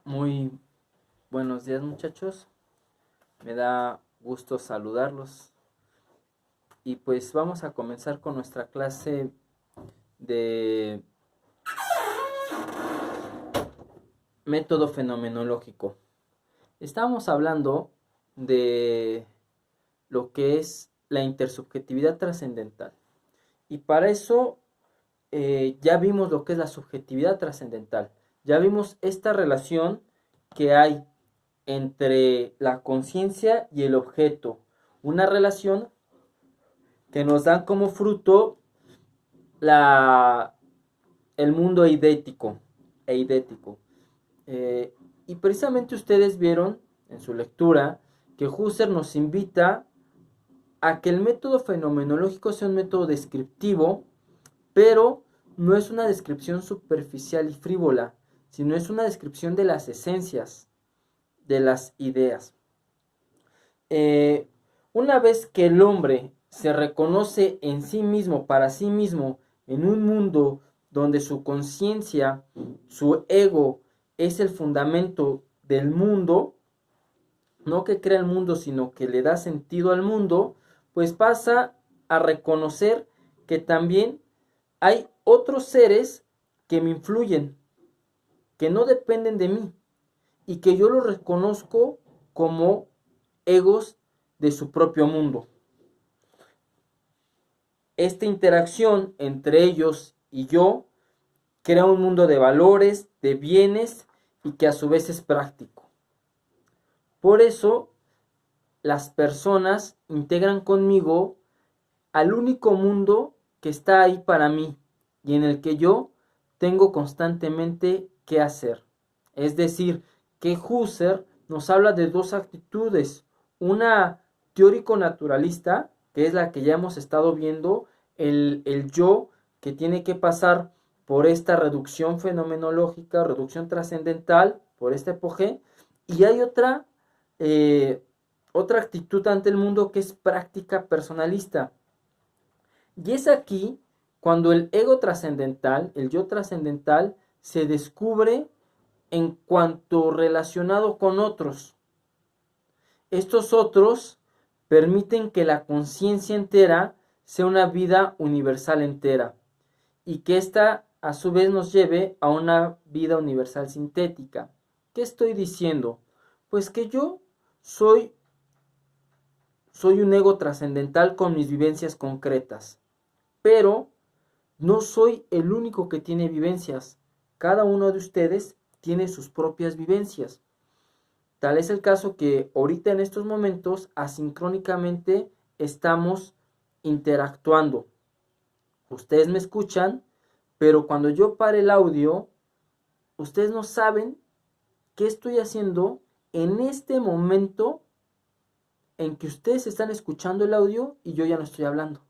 Muy buenos días, muchachos. Me da gusto saludarlos. Y pues vamos a comenzar con nuestra clase de método fenomenológico. Estamos hablando de lo que es la intersubjetividad trascendental. Y para eso ya vimos lo que es la subjetividad trascendental. Ya vimos esta relación que hay entre la conciencia y el objeto. Una relación que nos dan como fruto la, el mundo eidético. Eh, y precisamente ustedes vieron en su lectura que Husserl nos invita a que el método fenomenológico sea un método descriptivo, pero no es una descripción superficial y frívola, sino es una descripción de las esencias, de las ideas. Eh, una vez que el hombre se reconoce en sí mismo, para sí mismo, en un mundo donde su conciencia, su ego, es el fundamento del mundo, no que crea el mundo, sino que le da sentido al mundo, pues pasa a reconocer que también hay otros seres que me influyen, que no dependen de mí, y que yo los reconozco como egos de su propio mundo. Esta interacción entre ellos y yo crea un mundo de valores, de bienes y que a su vez es práctico. Por eso las personas integran conmigo al único mundo que está ahí para mí y en el que yo tengo constantemente que hacer. Es decir, que Husserl nos habla de dos actitudes, una teórico-naturalista, que es la que ya hemos estado viendo, el yo que tiene que pasar por esta reducción fenomenológica, reducción trascendental, por este apogeo, y hay otra actitud ante el mundo que es práctica personalista. Y es aquí cuando el ego trascendental, el yo trascendental, se descubre en cuanto relacionado con otros. Estos otros permiten que la conciencia entera sea una vida universal entera y que ésta a su vez nos lleve a una vida universal sintética. ¿Qué estoy diciendo? Pues que yo soy, soy un ego trascendental con mis vivencias concretas, pero no soy el único que tiene vivencias. Cada uno de ustedes tiene sus propias vivencias. Tal es el caso que ahorita en estos momentos asincrónicamente estamos interactuando. Ustedes me escuchan, pero cuando yo pare el audio, ustedes no saben qué estoy haciendo en este momento en que ustedes están escuchando el audio y yo ya no estoy hablando.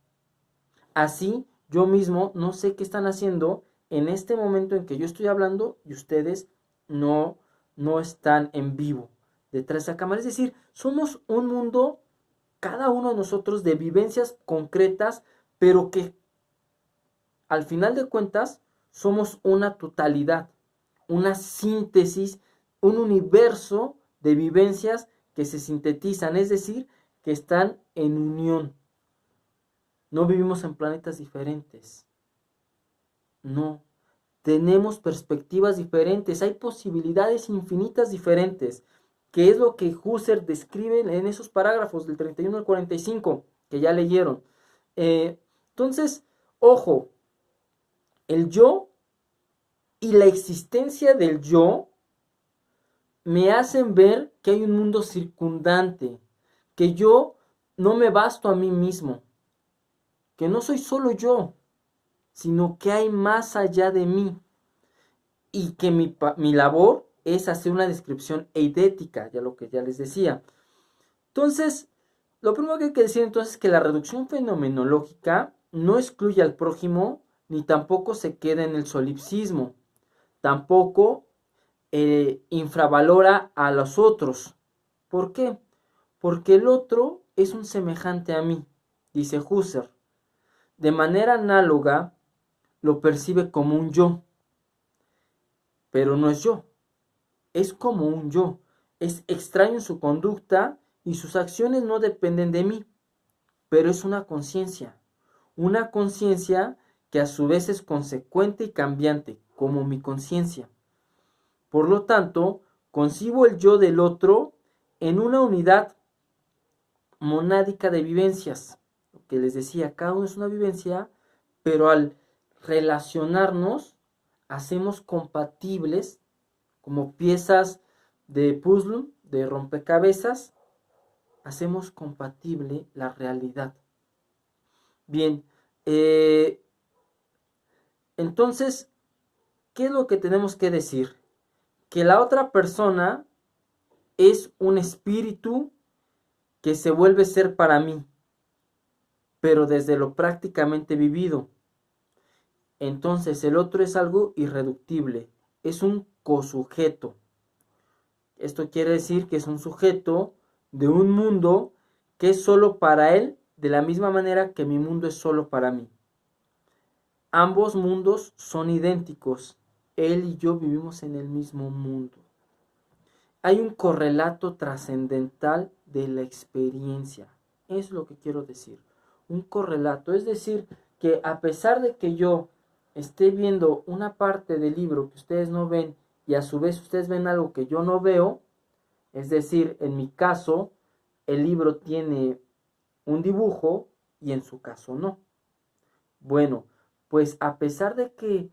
Así, yo mismo no sé qué están haciendo en este momento en que yo estoy hablando y ustedes no, no están en vivo detrás de la cámara. Es decir, somos un mundo, cada uno de nosotros, de vivencias concretas, pero que al final de cuentas somos una totalidad, una síntesis, un universo de vivencias que se sintetizan, es decir, que están en unión. No vivimos en planetas diferentes. No. Tenemos perspectivas diferentes. Hay posibilidades infinitas diferentes. Que es lo que Husserl describe en esos parágrafos del 31 al 45 que ya leyeron. Entonces, ojo, el yo y la existencia del yo me hacen ver que hay un mundo circundante, que yo no me basto a mí mismo, que no soy solo yo, sino que hay más allá de mí y que mi labor es hacer una descripción eidética, ya lo que ya les decía. Entonces, lo primero que hay que decir entonces es que la reducción fenomenológica no excluye al prójimo ni tampoco se queda en el solipsismo, tampoco infravalora a los otros. ¿Por qué? Porque el otro es un semejante a mí, dice Husserl. De manera análoga, lo percibe como un yo, pero no es yo. es como un yo, es extraño en su conducta y sus acciones no dependen de mí, pero es una conciencia que a su vez es consecuente y cambiante, como mi conciencia. Por lo tanto, concibo el yo del otro en una unidad monádica de vivencias. Lo que les decía, cada uno es una vivencia, pero al relacionarnos, hacemos compatibles como piezas de puzzle, de rompecabezas, hacemos compatible la realidad. Bien, entonces, ¿qué es lo que tenemos que decir? Que la otra persona es un espíritu que se vuelve ser para mí, pero desde lo prácticamente vivido. Entonces el otro es algo irreductible, es un cosujeto. Esto quiere decir que es un sujeto de un mundo que es solo para él, de la misma manera que mi mundo es solo para mí. Ambos mundos son idénticos. Él y yo vivimos en el mismo mundo. Hay un correlato trascendental de la experiencia. Es lo que quiero decir. Un correlato. Es decir, que a pesar de que yo esté viendo una parte del libro que ustedes no ven y a su vez ustedes ven algo que yo no veo, es decir, en mi caso, el libro tiene un dibujo y en su caso no. Bueno, pues a pesar de que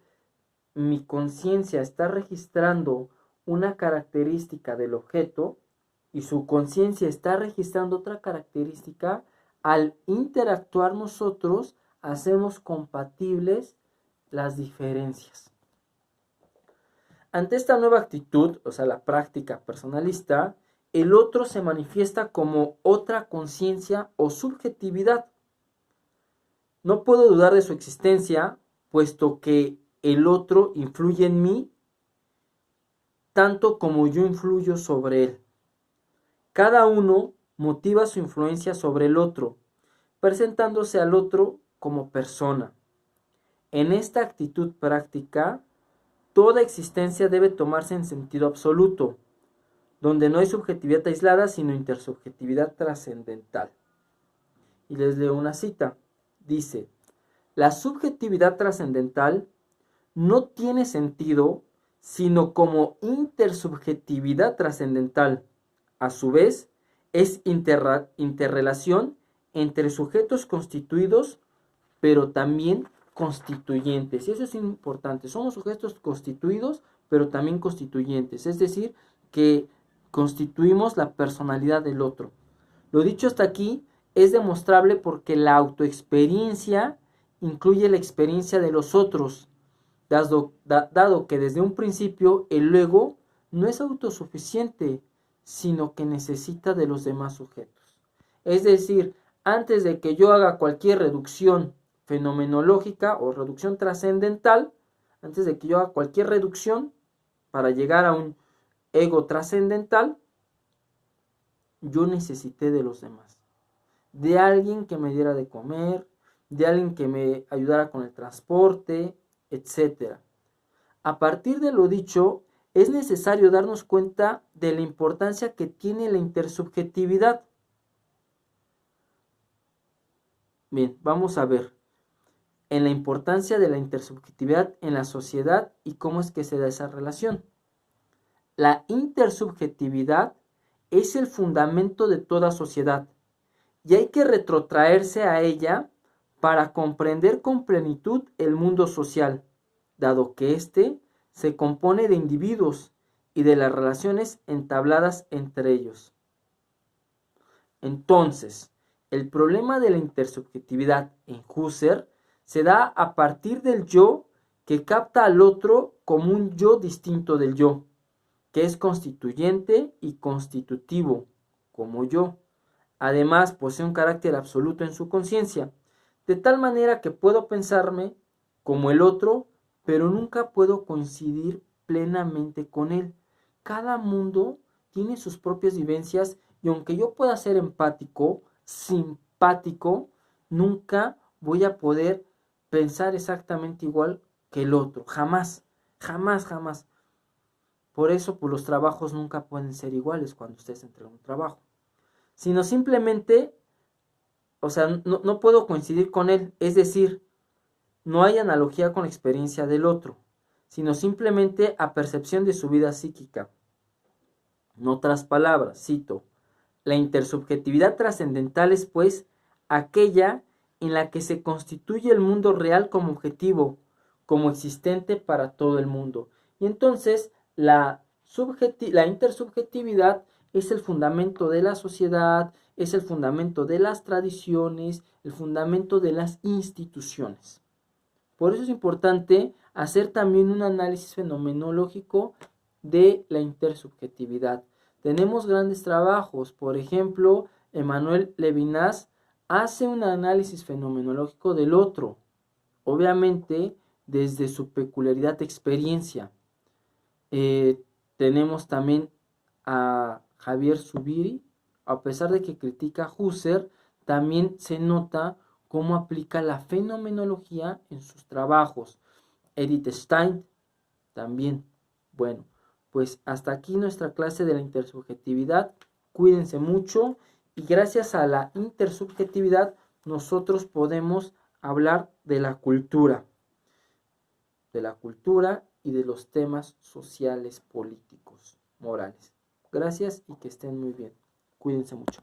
mi conciencia está registrando una característica del objeto y su conciencia está registrando otra característica, al interactuar nosotros hacemos compatibles las diferencias. Ante esta nueva actitud, o sea, la práctica personalista, el otro se manifiesta como otra conciencia o subjetividad. No puedo dudar de su existencia, puesto que el otro influye en mí tanto como yo influyo sobre él. Cada uno motiva su influencia sobre el otro, presentándose al otro como persona. En esta actitud práctica, toda existencia debe tomarse en sentido absoluto, donde no hay subjetividad aislada, sino intersubjetividad trascendental. Y les leo una cita. Dice, la subjetividad trascendental no tiene sentido sino como intersubjetividad trascendental. A su vez, es interrelación entre sujetos constituidos, pero también constituyentes. Y eso es importante. Somos sujetos constituidos, pero también constituyentes. Es decir, que constituimos la personalidad del otro. Lo dicho hasta aquí es demostrable porque la autoexperiencia incluye la experiencia de los otros, dado que desde un principio el ego no es autosuficiente, sino que necesita de los demás sujetos. Es decir, antes de que yo haga cualquier reducción fenomenológica o reducción trascendental, antes de que yo haga cualquier reducción para llegar a un ego trascendental, yo necesité de los demás. De alguien que me diera de comer, de alguien que me ayudara con el transporte, etc. A partir de lo dicho, es necesario darnos cuenta de la importancia que tiene la intersubjetividad. Bien, vamos a ver en la importancia de la intersubjetividad en la sociedad y cómo es que se da esa relación. La intersubjetividad es el fundamento de toda sociedad y hay que retrotraerse a ella para comprender con plenitud el mundo social, dado que éste se compone de individuos y de las relaciones entabladas entre ellos. Entonces, el problema de la intersubjetividad en Husserl se da a partir del yo que capta al otro como un yo distinto del yo, que es constituyente y constitutivo, como yo. Además, posee un carácter absoluto en su conciencia, de tal manera que puedo pensarme como el otro, pero nunca puedo coincidir plenamente con él. Cada mundo tiene sus propias vivencias y aunque yo pueda ser empático, simpático, nunca voy a poder pensar exactamente igual que el otro. Jamás, jamás, jamás. Por eso, pues los trabajos nunca pueden ser iguales cuando ustedes entregan un trabajo. Sino simplemente, o sea, no puedo coincidir con él. Es decir, no hay analogía con la experiencia del otro, sino simplemente a percepción de su vida psíquica. En otras palabras, cito, la intersubjetividad trascendental es, pues, aquella en la que se constituye el mundo real como objetivo, como existente para todo el mundo. Y entonces la intersubjetividad es el fundamento de la sociedad, es el fundamento de las tradiciones, el fundamento de las instituciones. Por eso es importante hacer también un análisis fenomenológico de la intersubjetividad. Tenemos grandes trabajos, por ejemplo, Emmanuel Levinas hace un análisis fenomenológico del otro, obviamente desde su peculiaridad de experiencia. Tenemos también a Javier Zubiri, a pesar de que critica a Husserl, también se nota cómo aplica la fenomenología en sus trabajos. Edith Stein también. Bueno, pues hasta aquí nuestra clase de la intersubjetividad. Cuídense mucho y gracias a la intersubjetividad nosotros podemos hablar de la cultura y de los temas sociales, políticos, morales. Gracias y que estén muy bien. Cuídense mucho.